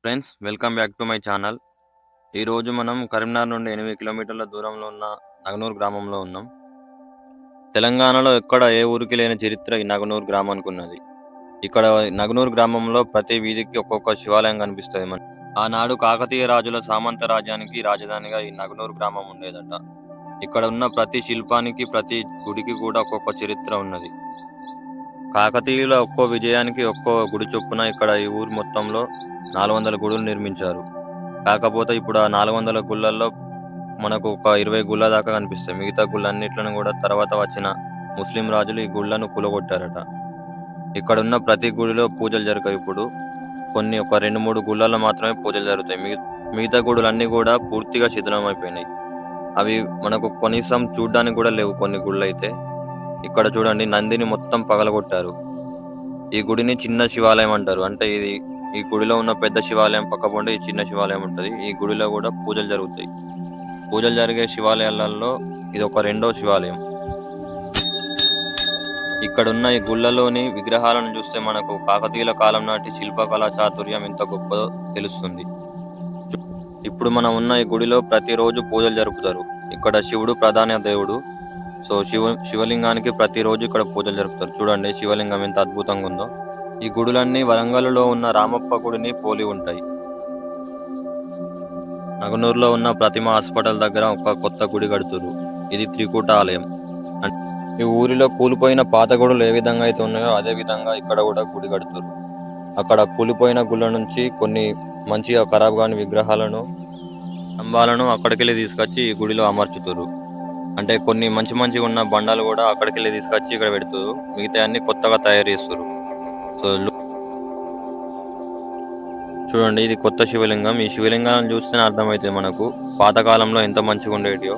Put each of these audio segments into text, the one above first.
Friends, welcome back to my channel. ఈరోజు మనం కరీంనగర్ నుండి 8 కిలోమీటర్ల దూరంలో ఉన్న నగనూరు గ్రామంలో ఉన్నాం. తెలంగాణలో ఎక్కడ ఏ ఊరికి లేని చరిత్ర ఈ నగనూరు గ్రామానికి ఉన్నది. ఇక్కడ నగనూరు గ్రామంలో ప్రతి వీధికి ఒక్కొక్క శివాలయం కనిపిస్తుంది మనకి. ఆనాడు కాకతీయ రాజుల సామంత రాజ్యానికి రాజధానిగా ఈ నగనూరు గ్రామం ఉండేదట. ఇక్కడ ఉన్న ప్రతి శిల్పానికి, ప్రతి గుడికి కూడా ఒక్కొక్క చరిత్ర ఉన్నది. కాకతీయుల ఒక్కో విజయానికి ఒక్కో గుడి చొప్పున ఇక్కడ ఈ ఊరు మొత్తంలో 400 గుడులు నిర్మించారు. కాకపోతే ఇప్పుడు ఆ 400 గుళ్ళల్లో మనకు ఒక 20 గుళ్ళ దాకా కనిపిస్తాయి. మిగతా గుళ్ళన్నిట్లను కూడా తర్వాత వచ్చిన ముస్లిం రాజులు ఈ గుళ్ళను కూలగొట్టారట. ఇక్కడ ఉన్న ప్రతి గుడిలో పూజలు జరగవు ఇప్పుడు. కొన్ని ఒక 2-3 గుళ్ళల్లో మాత్రమే పూజలు జరుగుతాయి. మిగతా గుడులన్నీ కూడా పూర్తిగా శిథిలం అయిపోయినాయి. అవి మనకు కనీసం చూడ్డానికి కూడా లేవు కొన్ని గుళ్ళు అయితే. ఇక్కడ చూడండి, నందిని మొత్తం పగలగొట్టారు. ఈ గుడిని చిన్న శివాలయం అంటారు. అంటే ఈ గుడిలో ఉన్న పెద్ద శివాలయం పక్కపొంటి ఈ చిన్న శివాలయం ఉంటుంది. ఈ గుడిలో కూడా పూజలు జరుగుతాయి. పూజలు జరిగే శివాలయాలలో ఇది ఒక రెండో శివాలయం. ఇక్కడ ఉన్న ఈ గుళ్ళలోని విగ్రహాలను చూస్తే మనకు కాకతీయుల కాలం నాటి శిల్పకళా చాతుర్యం ఎంత గొప్పదో తెలుస్తుంది. ఇప్పుడు మనం ఉన్న ఈ గుడిలో ప్రతిరోజు పూజలు జరుపుతారు. ఇక్కడ శివుడు ప్రధాన దేవుడు. సో శివలింగానికి ప్రతిరోజు ఇక్కడ పూజలు జరుపుతారు. చూడండి శివలింగం ఎంత అద్భుతంగా ఉందో. ఈ గుడులన్నీ వరంగల్లో ఉన్న రామప్ప గుడిని పోలి ఉంటాయి. నగనూరులో ఉన్న ప్రతిమ హాస్పిటల్ దగ్గర ఒక కొత్త గుడి కడుతురు. ఇది త్రికూట ఆలయం. ఈ ఊరిలో కూలిపోయిన పాత గుడులు ఏ విధంగా అయితే ఉన్నాయో అదే విధంగా ఇక్కడ కూడా గుడి కడుతురు. అక్కడ కూలిపోయిన గుళ్ళ నుంచి కొన్ని మంచిగా ఖరాబ్ కాని విగ్రహాలను, స్తంభాలను అక్కడికెళ్ళి తీసుకొచ్చి ఈ గుడిలో అమర్చుతురు. అంటే కొన్ని మంచిగా ఉన్న బండాలు కూడా అక్కడికెళ్ళి తీసుకొచ్చి ఇక్కడ పెడుతురు. మిగతా అన్ని కొత్తగా తయారు చేస్తారు. సో చూడండి, ఇది కొత్త శివలింగం. ఈ శివలింగాలను చూస్తేనే అర్థమవుతుంది మనకు పాతకాలంలో ఎంత మంచిగా ఉండేటియో.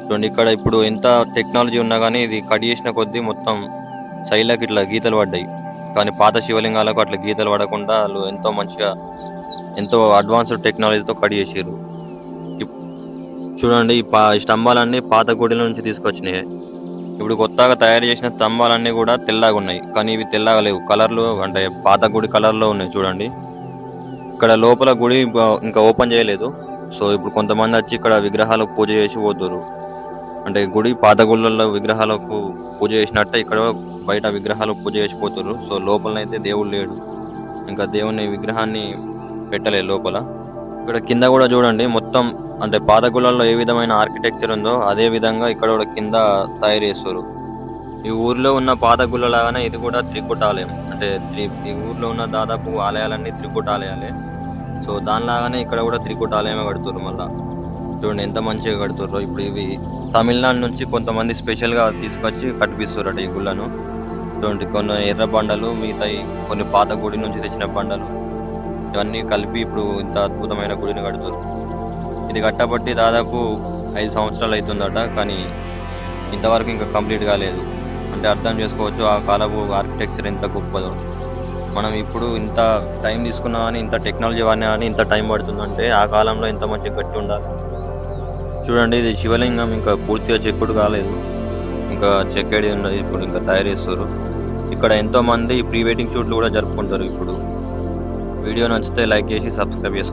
చూడండి, ఇక్కడ ఇప్పుడు ఎంత టెక్నాలజీ ఉన్నా కానీ ఇది కట్ చేసిన కొద్దీ మొత్తం సైడ్లకి ఇట్లా గీతలు పడ్డాయి. కానీ పాత శివలింగాలకు అట్లా గీతలు పడకుండా వాళ్ళు ఎంతో అడ్వాన్స్డ్ టెక్నాలజీతో కట్ చేసారు. చూడండి, ఈ స్తంభాలన్నీ పాత గుడిల నుంచి తీసుకొచ్చినాయి. ఇప్పుడు కొత్తగా తయారు చేసిన స్తంభాలన్నీ కూడా తెల్లగా ఉన్నాయి. కానీ ఇవి తెల్లగా లేవు, కలర్లు అంటే పాత గుడి కలర్లో ఉన్నాయి. చూడండి, ఇక్కడ లోపల గుడి ఇంకా ఓపెన్ చేయలేదు. సో ఇప్పుడు కొంతమంది వచ్చి ఇక్కడ విగ్రహాలకు పూజ చేసి పోతురు. అంటే గుడి పాత గుళ్ళల్లో విగ్రహాలకు పూజ చేసినట్టే ఇక్కడ బయట విగ్రహాలకు పూజ చేసి పోతురు. సో లోపలనైతే దేవుడు లేడు, ఇంకా దేవుని విగ్రహాన్ని పెట్టలేదు లోపల. ఇక్కడ కింద కూడా చూడండి, మొత్తం అంటే పాత గుళ్ళల్లో ఏ విధమైన ఆర్కిటెక్చర్ ఉందో అదే విధంగా ఇక్కడ కూడా కింద తయారు చేస్తారు. ఈ ఊర్లో ఉన్న పాత గుళ్ళ లాగానే ఇది కూడా త్రికూటాలయం. అంటే ఈ ఊర్లో ఉన్న దాదాపు ఆలయాలన్నీ త్రికూటాలయాలే. సో దానిలాగానే ఇక్కడ కూడా త్రికూటాలయమే కడుతున్నారు. మళ్ళా చూడండి ఎంత మంచిగా కడుతుర్రో. ఇప్పుడు ఇవి తమిళనాడు నుంచి కొంతమంది స్పెషల్గా తీసుకొచ్చి కట్టిపిస్తారు ఈ గుళ్ళను. చూడండి, కొన్ని ఎర్ర బండలు, మిగతా కొన్ని పాత గుడి నుంచి తెచ్చిన బండలు, ఇవన్నీ కలిపి ఇప్పుడు ఇంత అద్భుతమైన గుడిని కడుతున్నారు. ఇది కట్టబట్టి దాదాపు 5 సంవత్సరాలు అవుతుందట. కానీ ఇంతవరకు ఇంకా కంప్లీట్ కాలేదు. అంటే అర్థం చేసుకోవచ్చు ఆ కాలపు ఆర్కిటెక్చర్ ఎంత గొప్పదో. మనం ఇప్పుడు ఇంత టైం తీసుకున్నా కానీ, ఇంత టెక్నాలజీ వాడినా కానీ ఇంత టైం పడుతుందంటే ఆ కాలంలో ఎంత మంచిగా గట్టి ఉండాలి. చూడండి, ఇది శివలింగం ఇంకా పూర్తిగా చెక్కుడు కాలేదు, ఇంకా చెక్కేది ఉన్నది. ఇప్పుడు ఇంకా తయారు చేస్తారు. ఇక్కడ ఎంతో మంది ప్రీ వెడ్డింగ్ షూట్లు కూడా జరుపుకుంటారు. ఇప్పుడు వీడియో నచ్చితే లైక్ చేసి సబ్స్క్రైబ్ చేసుకోండి.